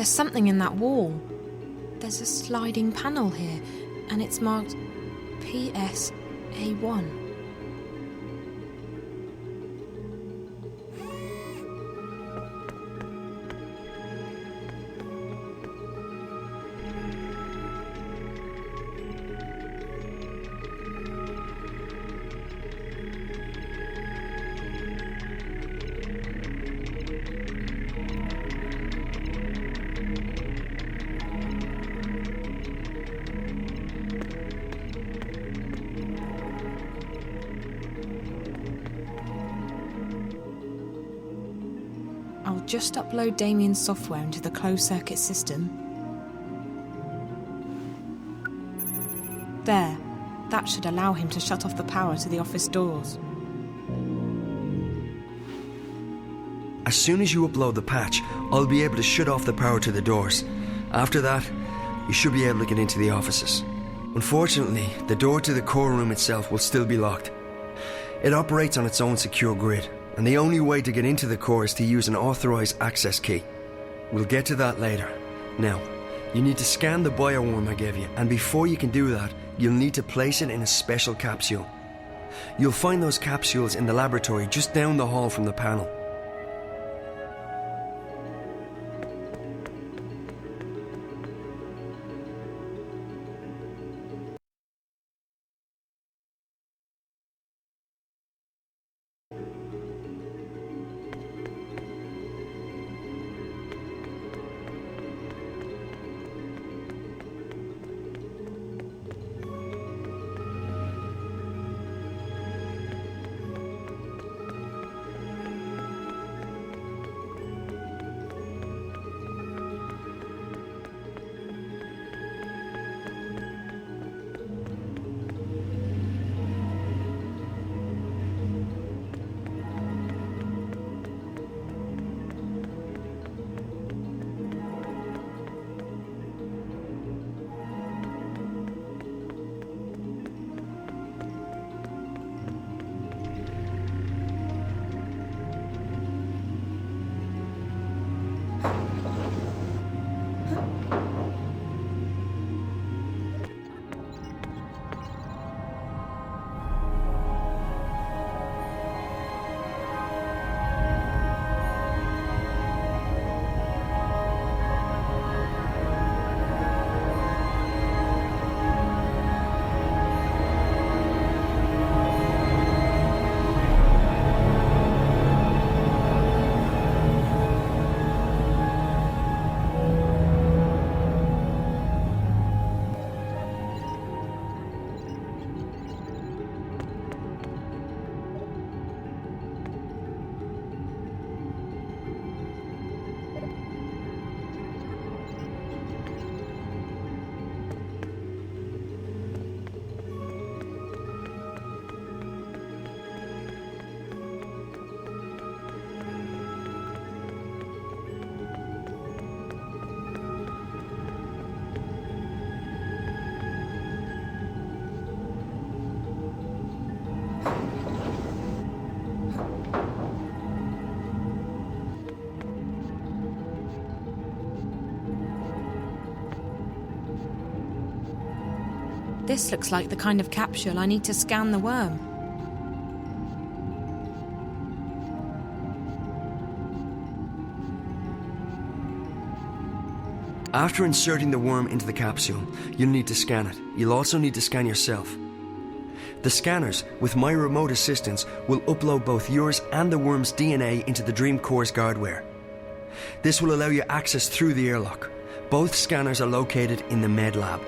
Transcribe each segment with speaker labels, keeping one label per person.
Speaker 1: There's something in that wall. There's a sliding panel here, and it's marked PSA1. I'll just upload Damien's software into the closed-circuit system. There. That should allow him to shut off the power to the office doors.
Speaker 2: As soon as you upload the patch, I'll be able to shut off the power to the doors. After that, you should be able to get into the offices. Unfortunately, the door to the core room itself will still be locked. It operates on its own secure grid, and the only way to get into the core is to use an authorized access key. We'll get to that later. Now, you need to scan the bioworm I gave you, and before you can do that, you'll need to place it in a special capsule. You'll find those capsules in the laboratory just down the hall from the panel.
Speaker 1: This looks like the kind of capsule I need to scan the worm.
Speaker 2: After inserting the worm into the capsule, you'll need to scan it. You'll also need to scan yourself. The scanners, with my remote assistance, will upload both yours and the worm's DNA into the Dream Core's guardware. This will allow you access through the airlock. Both scanners are located in the med lab.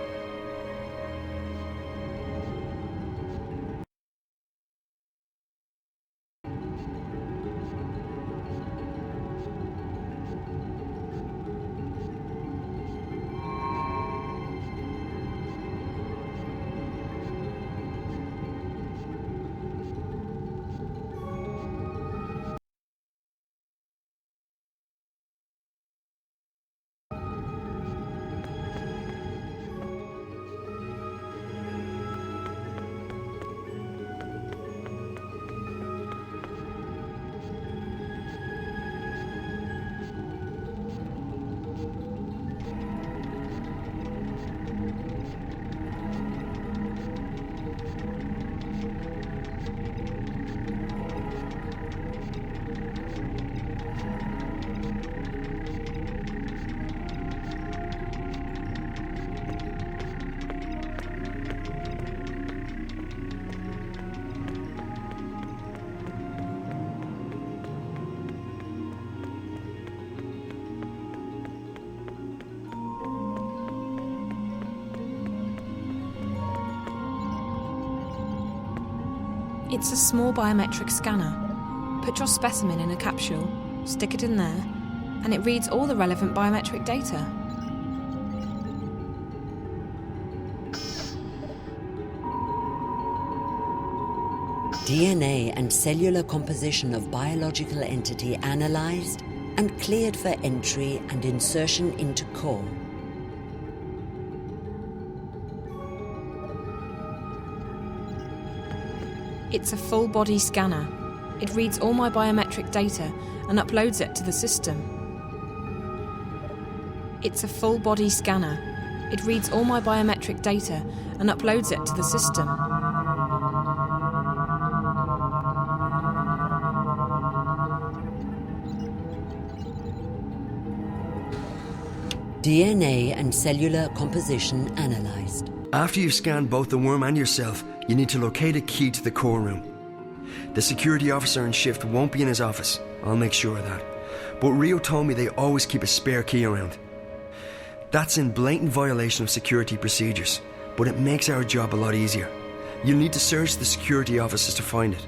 Speaker 1: It's a small biometric scanner. Put your specimen in a capsule, stick it in there, and it reads all the relevant biometric data.
Speaker 3: DNA and cellular composition of biological entity analysed and cleared for entry and insertion into core.
Speaker 1: It's a full body scanner. It reads all my biometric data and uploads it to the system. It's a full body scanner. It reads all my biometric data and uploads it to the system.
Speaker 3: DNA and cellular composition analysed.
Speaker 2: After you've scanned both the worm and yourself, you need to locate a key to the core room. The security officer in shift won't be in his office. I'll make sure of that. But Rio told me they always keep a spare key around. That's in blatant violation of security procedures, but it makes our job a lot easier. You'll need to search the security offices to find it.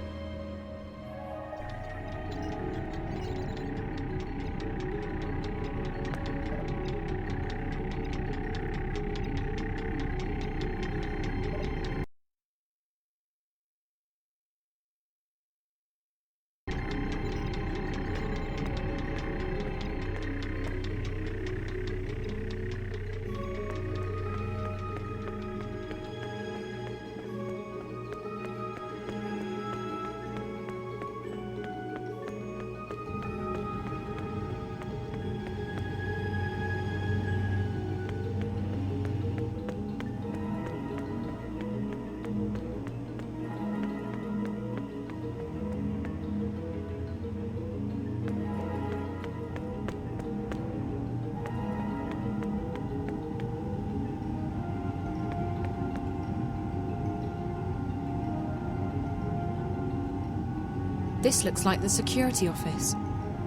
Speaker 1: This looks like the security office.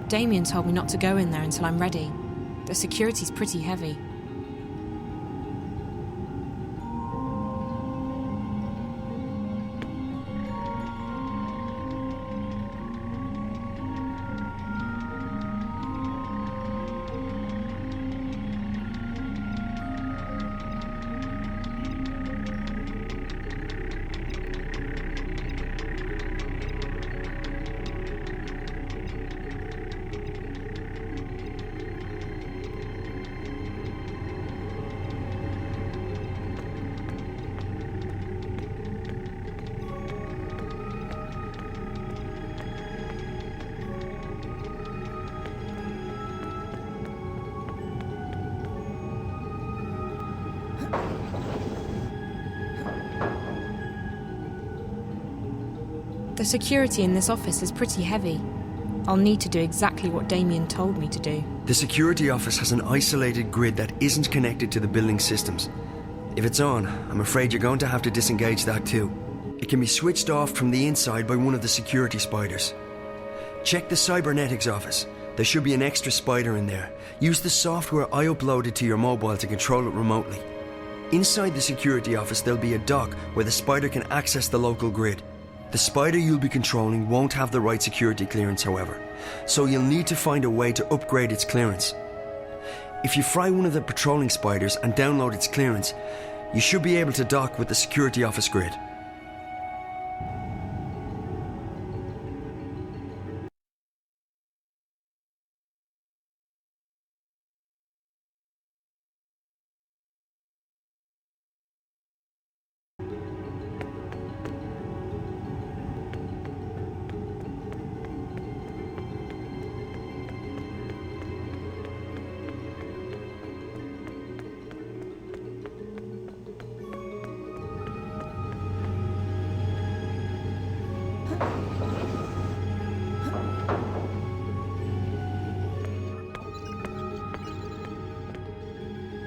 Speaker 1: Damien told me not to go in there until I'm ready. The security's pretty heavy. The security in this office is pretty heavy. I'll need to do exactly what Damien told me to do.
Speaker 2: The security office has an isolated grid that isn't connected to the building systems. If it's on, I'm afraid you're going to have to disengage that too. It can be switched off from the inside by one of the security spiders. Check the cybernetics office. There should be an extra spider in there. Use the software I uploaded to your mobile to control it remotely. Inside the security office there'll be a dock where the spider can access the local grid. The spider you'll be controlling won't have the right security clearance, however, so you'll need to find a way to upgrade its clearance. If you fry one of the patrolling spiders and download its clearance, you should be able to dock with the security office grid.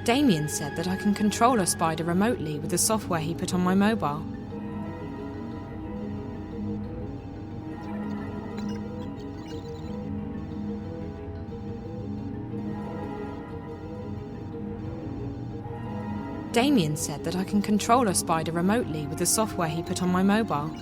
Speaker 1: Damien said that I can control a spider remotely with the software he put on my mobile. Damien said that I can control a spider remotely with the software he put on my mobile.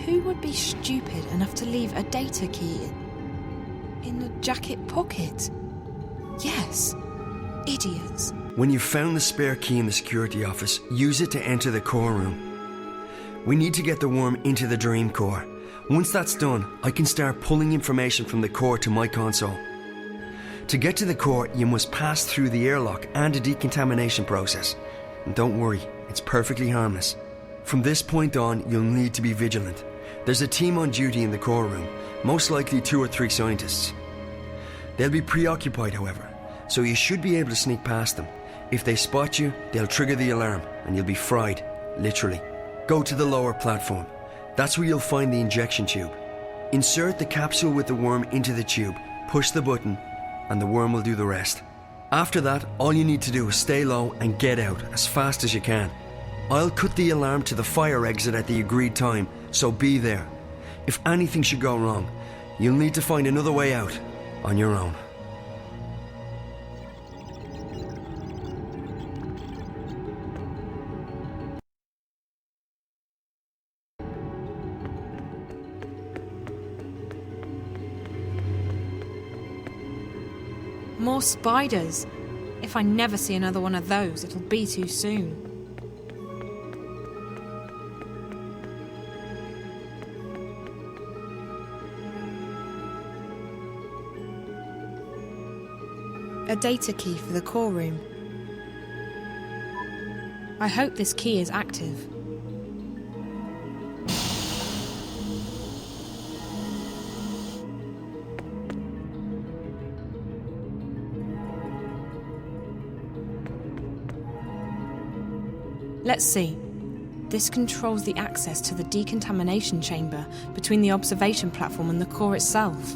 Speaker 1: Who would be stupid enough to leave a data key in a jacket pocket? Yes, idiots.
Speaker 2: When you've found the spare key in the security office, use it to enter the core room. We need to get the worm into the dream core. Once that's done, I can start pulling information from the core to my console. To get to the core, you must pass through the airlock and a decontamination process. And don't worry, it's perfectly harmless. From this point on, you'll need to be vigilant. There's a team on duty in the core room, most likely 2 or 3 scientists. They'll be preoccupied, however, so you should be able to sneak past them. If they spot you, they'll trigger the alarm and you'll be fried, literally. Go to the lower platform. That's where you'll find the injection tube. Insert the capsule with the worm into the tube, push the button, and the worm will do the rest. After that, all you need to do is stay low and get out as fast as you can. I'll cut the alarm to the fire exit at the agreed time, so be there. If anything should go wrong, you'll need to find another way out on your own.
Speaker 1: More spiders. If I never see another one of those, it'll be too soon. A data key for the core room. I hope this key is active. Let's see. This controls the access to the decontamination chamber between the observation platform and the core itself.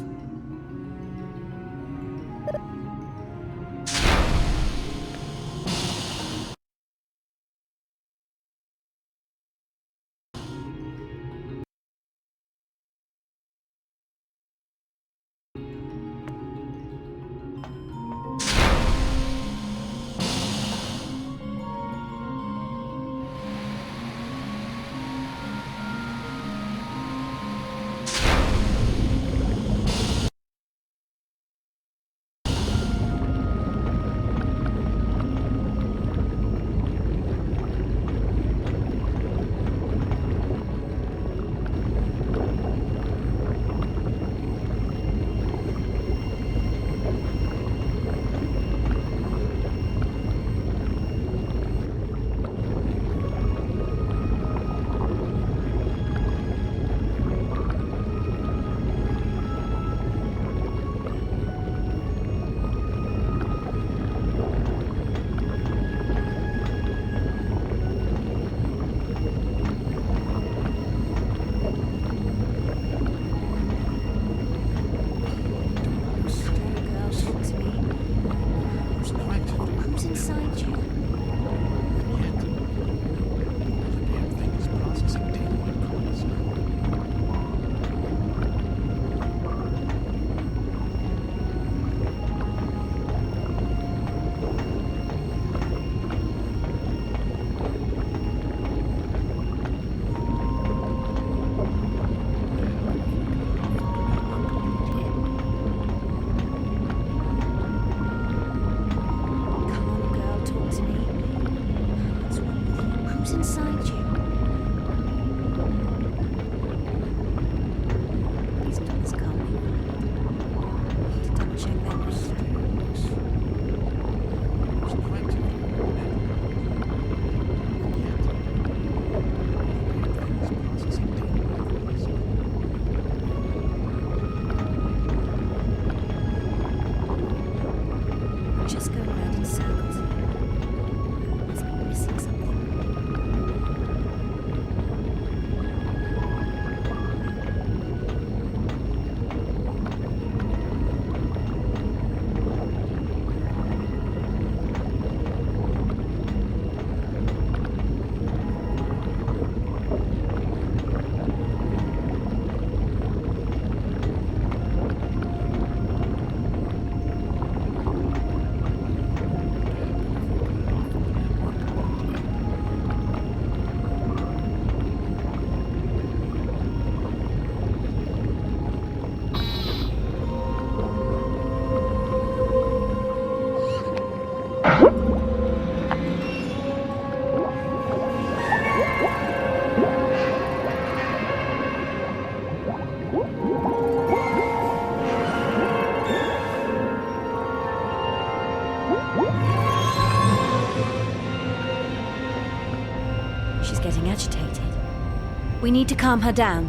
Speaker 4: We need to calm her down.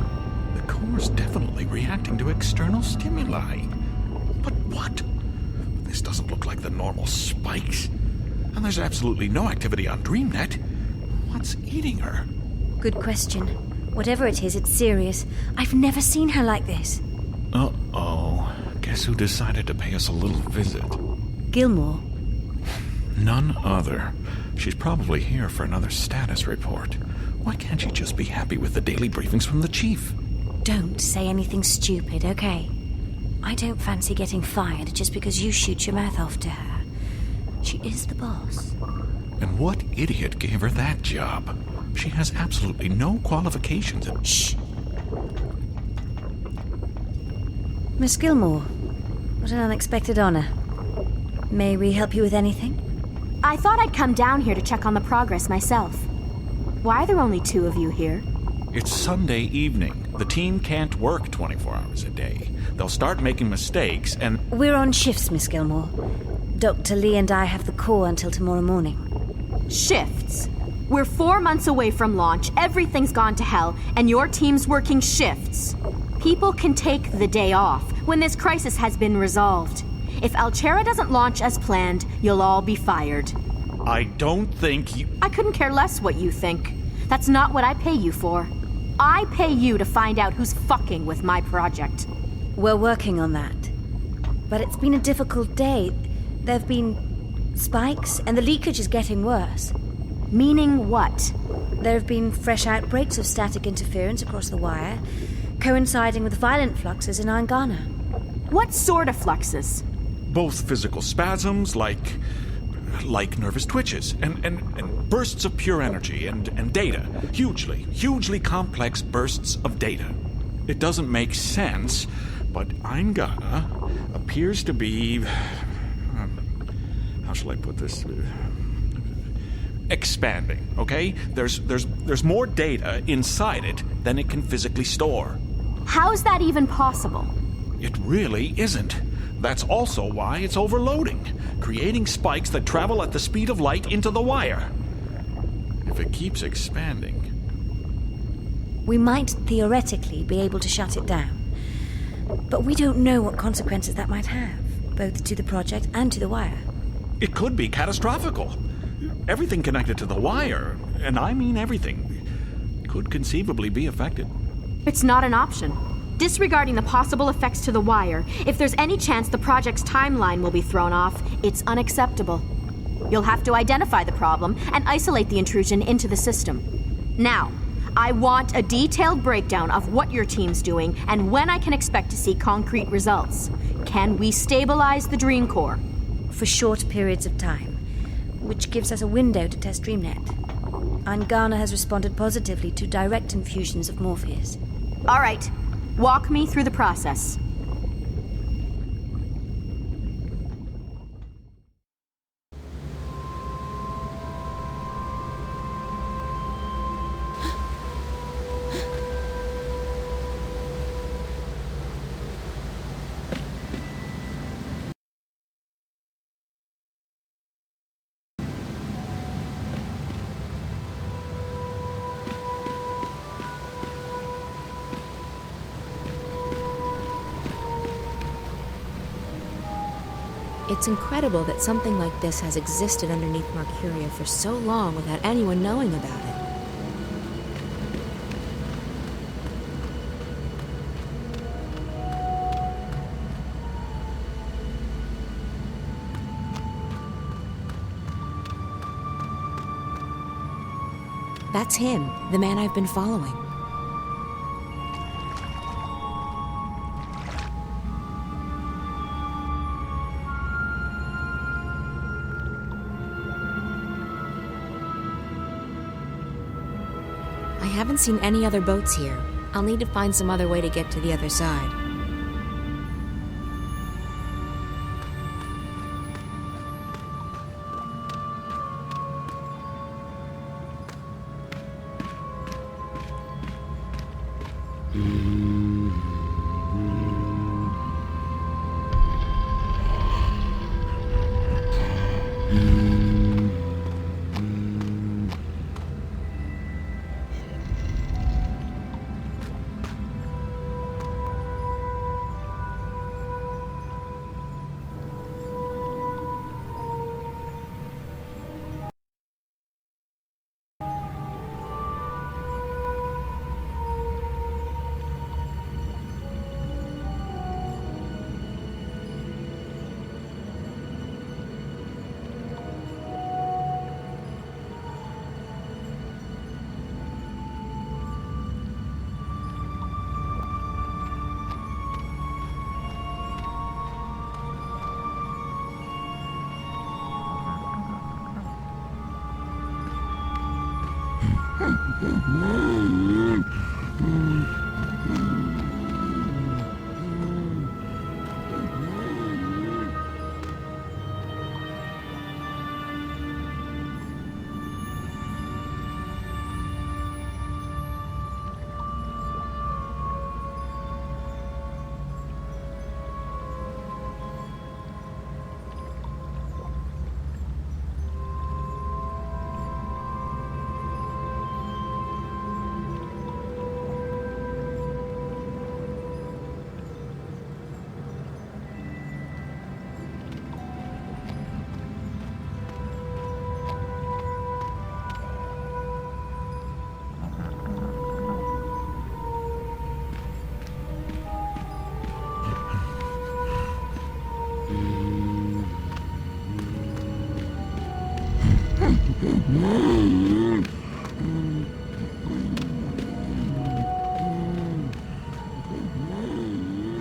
Speaker 5: The core's definitely reacting to external stimuli. But what? This doesn't look like the normal spikes. And there's absolutely no activity on DreamNet. What's eating her?
Speaker 4: Good question. Whatever it is, it's serious. I've never seen her like this.
Speaker 5: Uh-oh. Guess who decided to pay us a little visit?
Speaker 4: Gilmore.
Speaker 5: None other. She's probably here for another status report. Why can't she just be happy with the daily briefings from the chief?
Speaker 4: Don't say anything stupid, okay? I don't fancy getting fired just because you shoot your mouth off to her. She is the boss.
Speaker 5: And what idiot gave her that job? She has absolutely no qualifications.
Speaker 4: Shh. Miss Gilmore, what an unexpected honor. May we help you with anything?
Speaker 6: I thought I'd come down here to check on the progress myself. Why are there only 2 of you here?
Speaker 5: It's Sunday evening. The team can't work 24 hours a day. They'll start making mistakes and...
Speaker 4: We're on shifts, Miss Gilmore. Dr. Lee and I have the core until tomorrow morning.
Speaker 6: Shifts? We're 4 months away from launch, everything's gone to hell, and your team's working shifts. People can take the day off when this crisis has been resolved. If Altera doesn't launch as planned, you'll all be fired.
Speaker 5: I don't think you...
Speaker 6: I couldn't care less what you think. That's not what I pay you for. I pay you to find out who's fucking with my project.
Speaker 4: We're working on that. But it's been a difficult day. There've been spikes, and the leakage is getting worse.
Speaker 6: Meaning what?
Speaker 4: There have been fresh outbreaks of static interference across the wire, coinciding with violent fluxes in Angana.
Speaker 6: What sort of fluxes?
Speaker 5: Both physical spasms, like nervous twitches, and bursts of pure energy, and data. Hugely complex bursts of data. It doesn't make sense, but Angana appears to be... how shall I put this? Expanding, okay? There's more data inside it than it can physically store.
Speaker 6: How's that even possible?
Speaker 5: It really isn't. That's also why it's overloading, creating spikes that travel at the speed of light into the wire. If it keeps expanding...
Speaker 4: We might theoretically be able to shut it down, but we don't know what consequences that might have, both to the project and to the wire.
Speaker 5: It could be catastrophical. Everything connected to the wire, and I mean everything, could conceivably be affected.
Speaker 6: It's not an option. Disregarding the possible effects to the wire, if there's any chance the project's timeline will be thrown off, it's unacceptable. You'll have to identify the problem and isolate the intrusion into the system. Now, I want a detailed breakdown of what your team's doing and when I can expect to see concrete results. Can we stabilize the Dream Core?
Speaker 4: For short periods of time, which gives us a window to test DreamNet. Angana has responded positively to direct infusions of Morpheus.
Speaker 6: All right. Walk me through the process.
Speaker 1: It's incredible that something like this has existed underneath Mercuria for so long without anyone knowing about it. That's him, the man I've been following. I haven't seen any other boats here. I'll need to find some other way to get to the other side.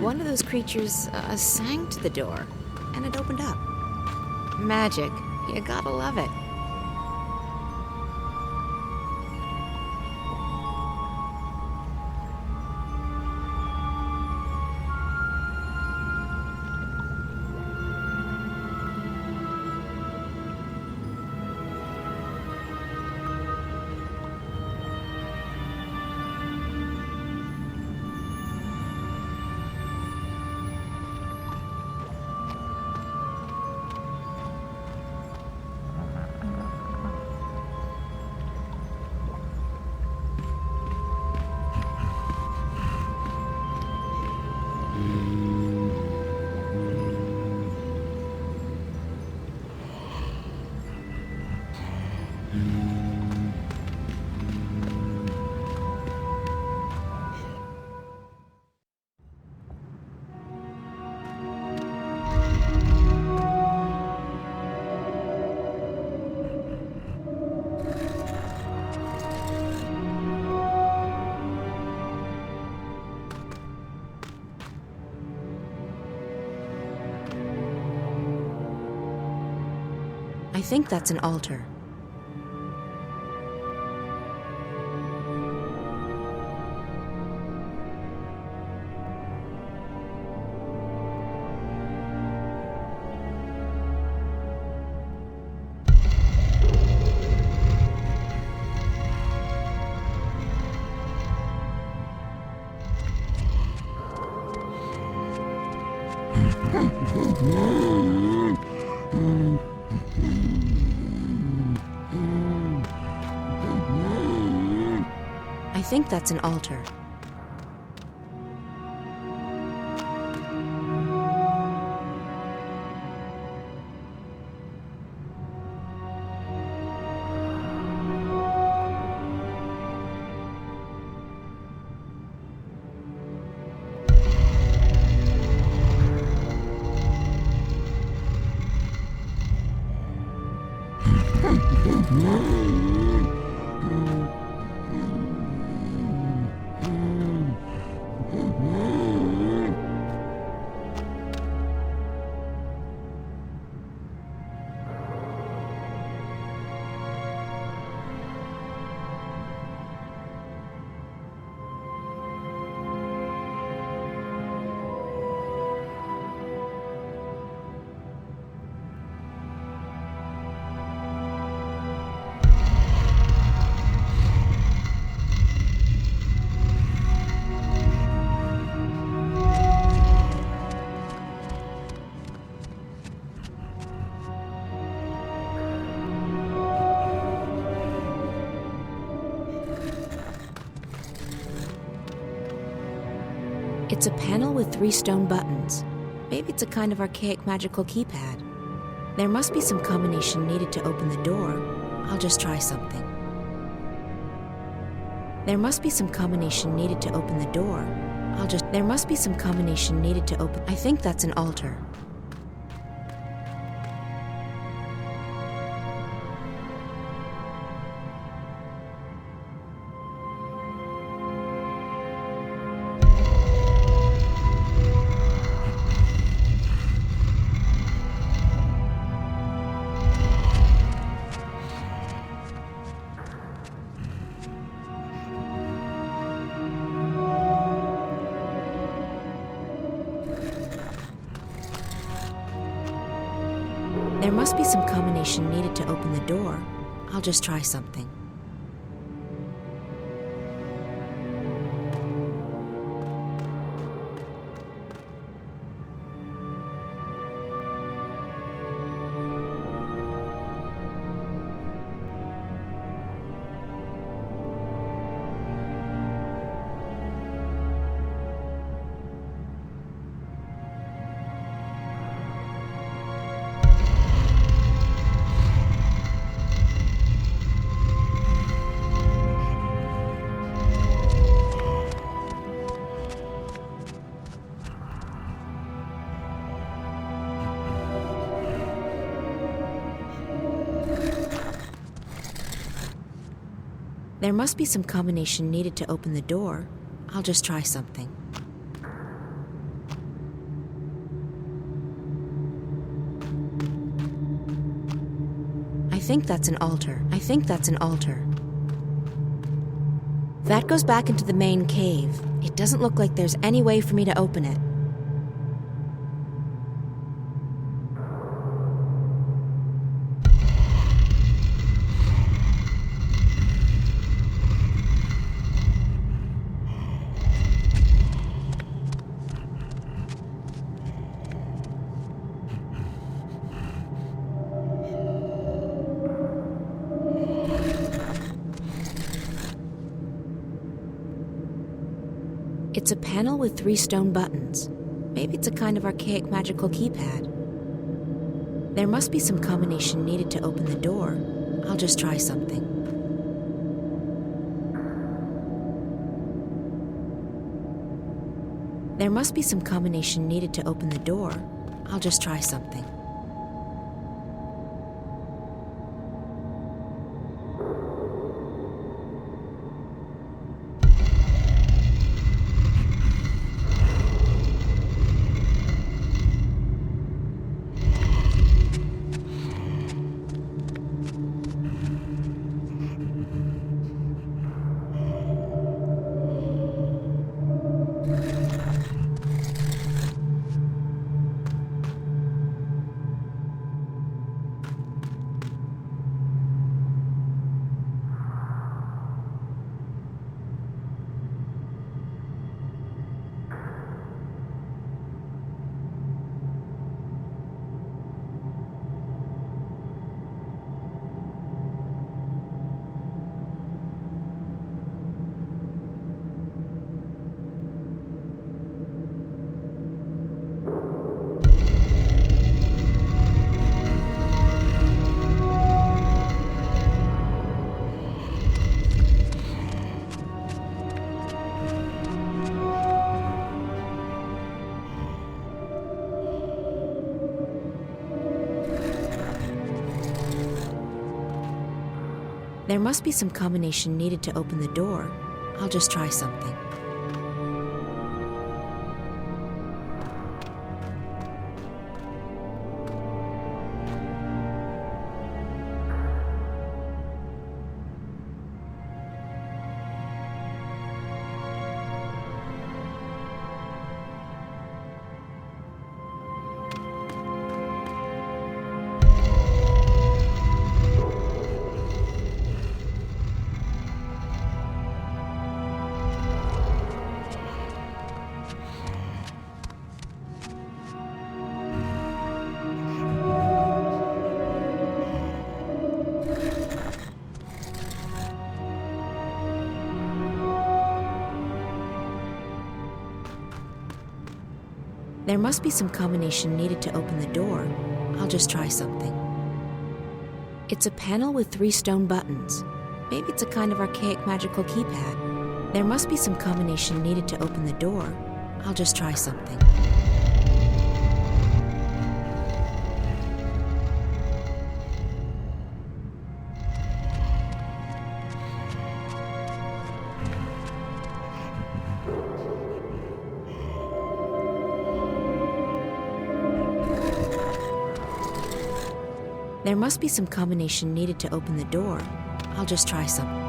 Speaker 1: One of those creatures sang to the door, and it opened up. Magic. You gotta love it. I think that's an altar. I think that's an altar. It's a panel with 3 stone buttons. Maybe it's a kind of archaic magical keypad. There must be some combination needed to open the door. I'll just try something. There must be some combination needed to open the door. There must be some combination needed to open. I think that's an altar. There must be some combination needed to open the door. I'll just try something. There must be some combination needed to open the door. I'll just try something. I think that's an altar. That goes back into the main cave. It doesn't look like there's any way for me to open it. It's a panel with 3 stone buttons. Maybe it's a kind of archaic magical keypad. There must be some combination needed to open the door. I'll just try something. There must be some combination needed to open the door. I'll just try something. There must be some combination needed to open the door. I'll just try something. There must be some combination needed to open the door. I'll just try something. It's a panel with 3 stone buttons. Maybe it's a kind of archaic magical keypad. There must be some combination needed to open the door. I'll just try something. There must be some combination needed to open the door. I'll just try something.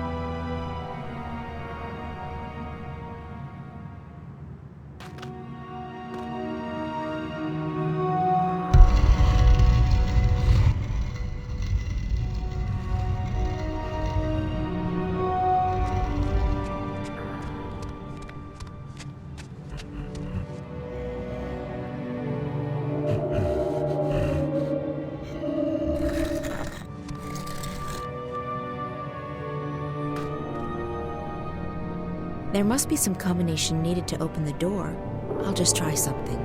Speaker 1: There must be some combination needed to open the door. I'll just try something.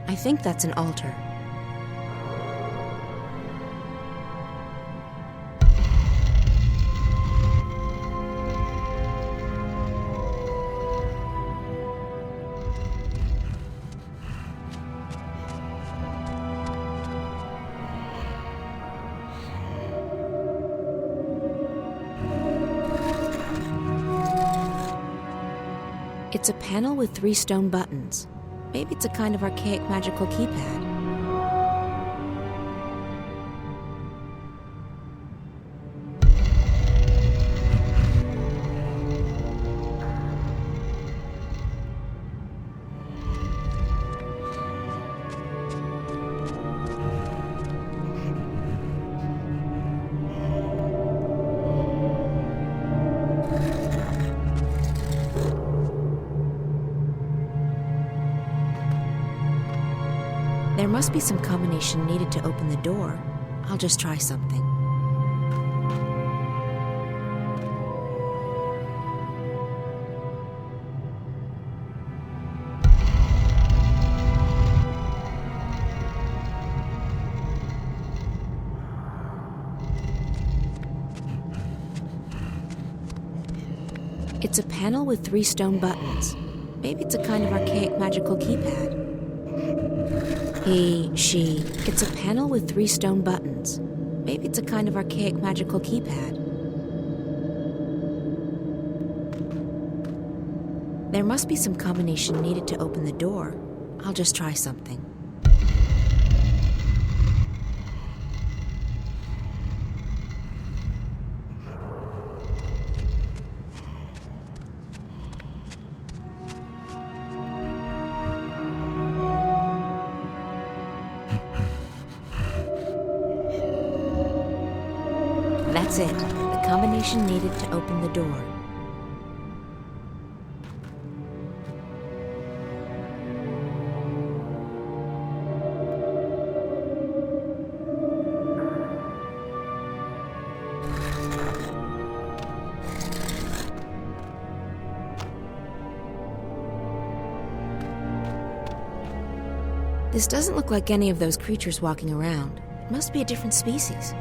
Speaker 1: I think that's an altar. It's a panel with 3 stone buttons. Maybe it's a kind of archaic magical keypad. There must be some combination needed to open the door. I'll just try something. It's a panel with 3 stone buttons. Maybe it's a kind of archaic magical keypad. He, she. It's a panel with 3 stone buttons. Maybe it's a kind of archaic magical keypad. There must be some combination needed to open the door. I'll just try something. That's it. The combination needed to open the door. This doesn't look like any of those creatures walking around. It must be a different species.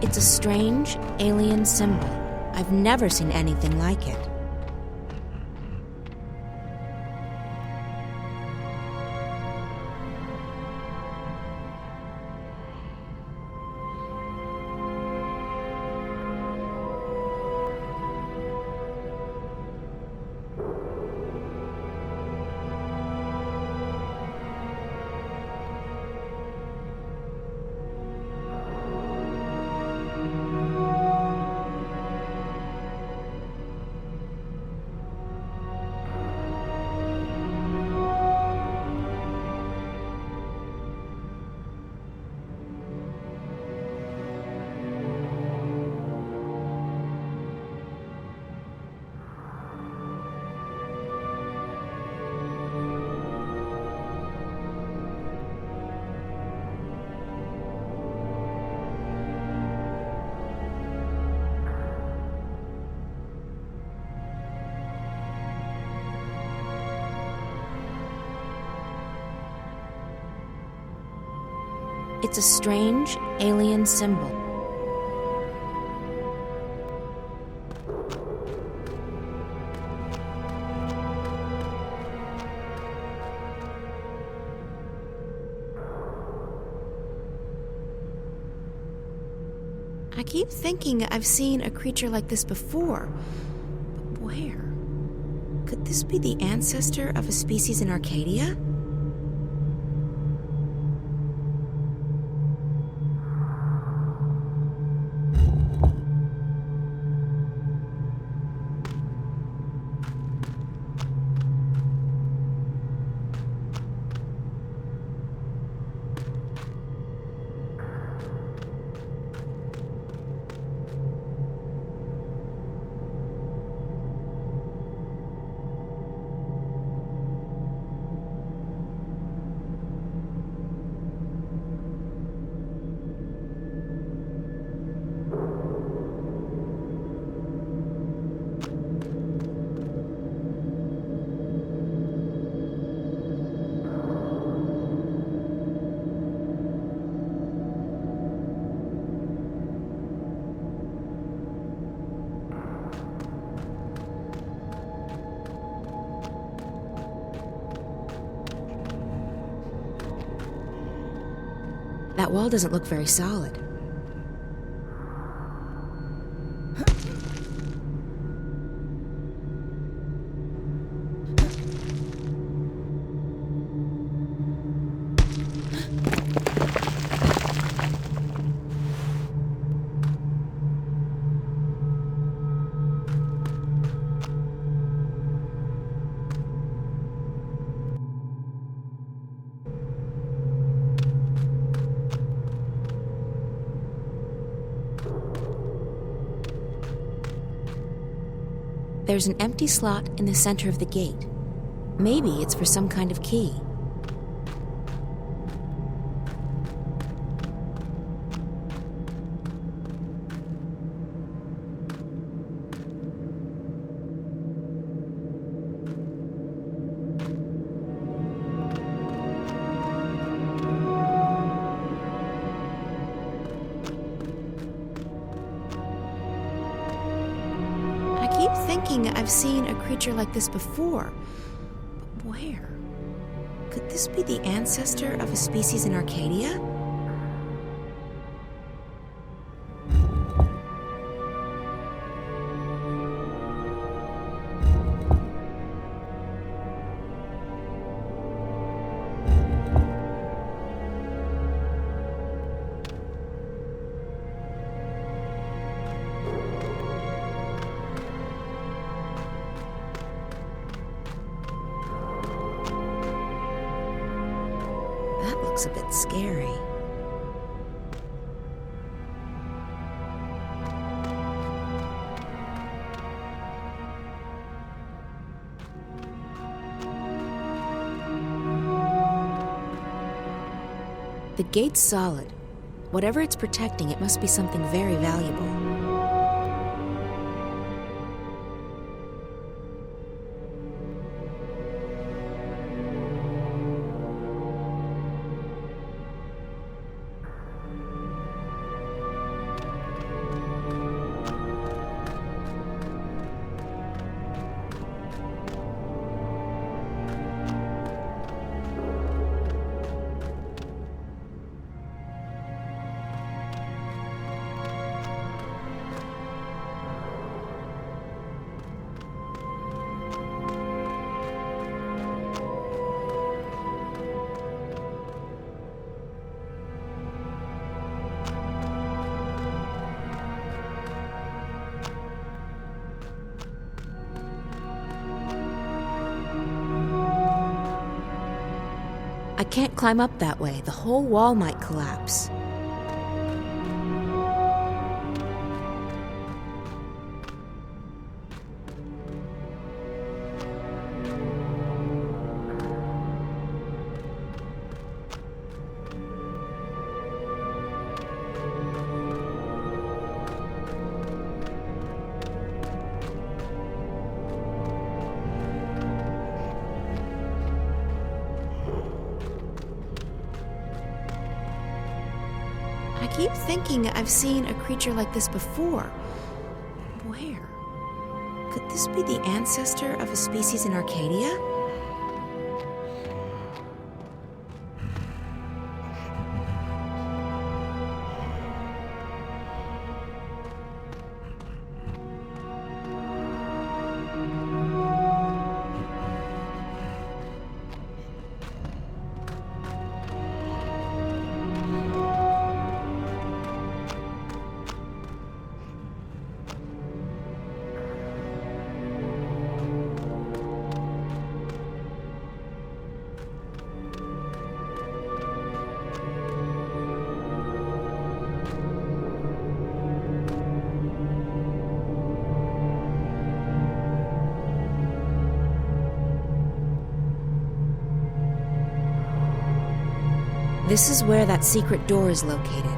Speaker 1: It's a strange, alien symbol. I've never seen anything like it. It's a strange, alien symbol. I keep thinking I've seen a creature like this before. But where? Could this be the ancestor of a species in Arcadia? That wall doesn't look very solid. There's an empty slot in the center of the gate. Maybe it's for some kind of key. I keep thinking I've seen a creature like this before. But where? Could this be the ancestor of a species in Arcadia? That looks a bit scary. The gate's solid. Whatever it's protecting, it must be something very valuable. I can't climb up that way. The whole wall might collapse. keep thinking I've seen a creature like this before. Where? Could this be the ancestor of a species in Arcadia? This is where that secret door is located.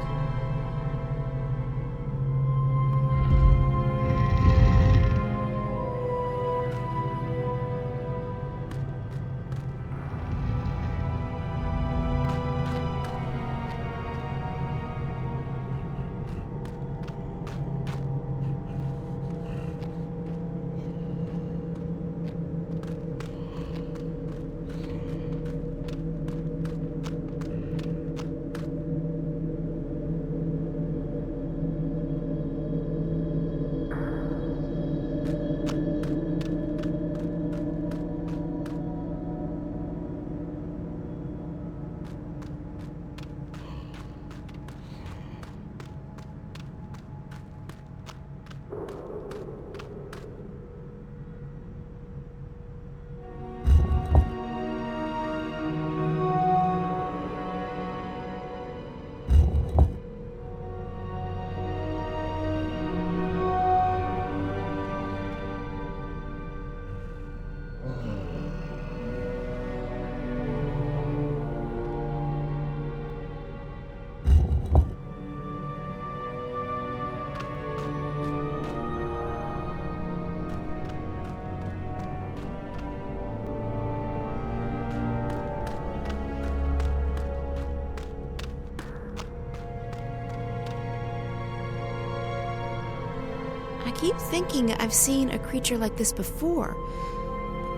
Speaker 1: I keep thinking I've seen a creature like this before.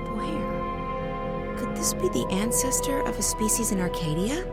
Speaker 1: But where? Could this be the ancestor of a species in Arcadia?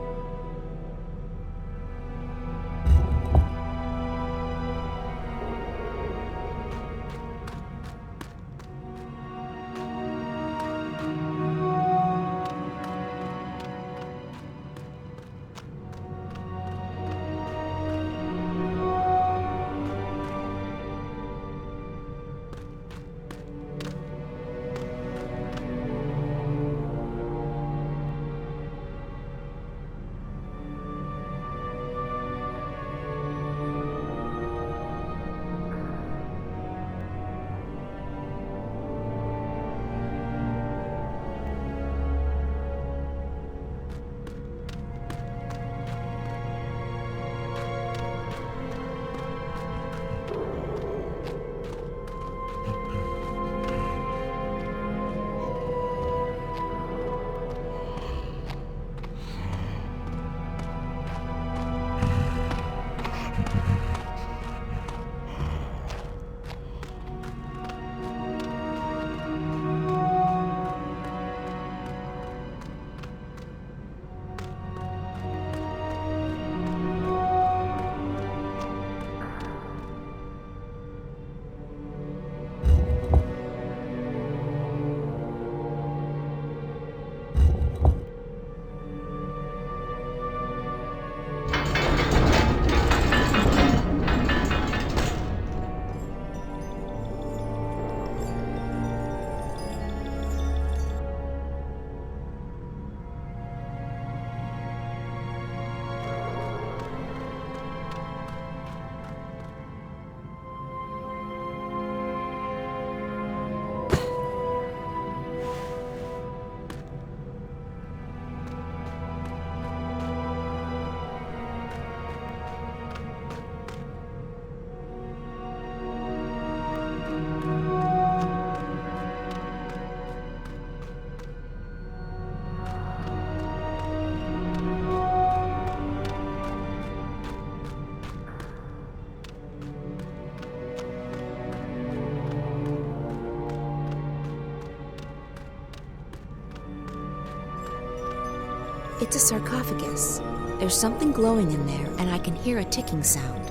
Speaker 1: It's a sarcophagus. There's something glowing in there, and I can hear a ticking sound.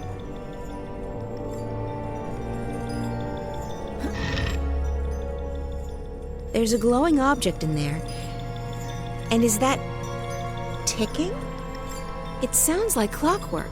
Speaker 1: There's a glowing object in there. And is that ticking? It sounds like clockwork.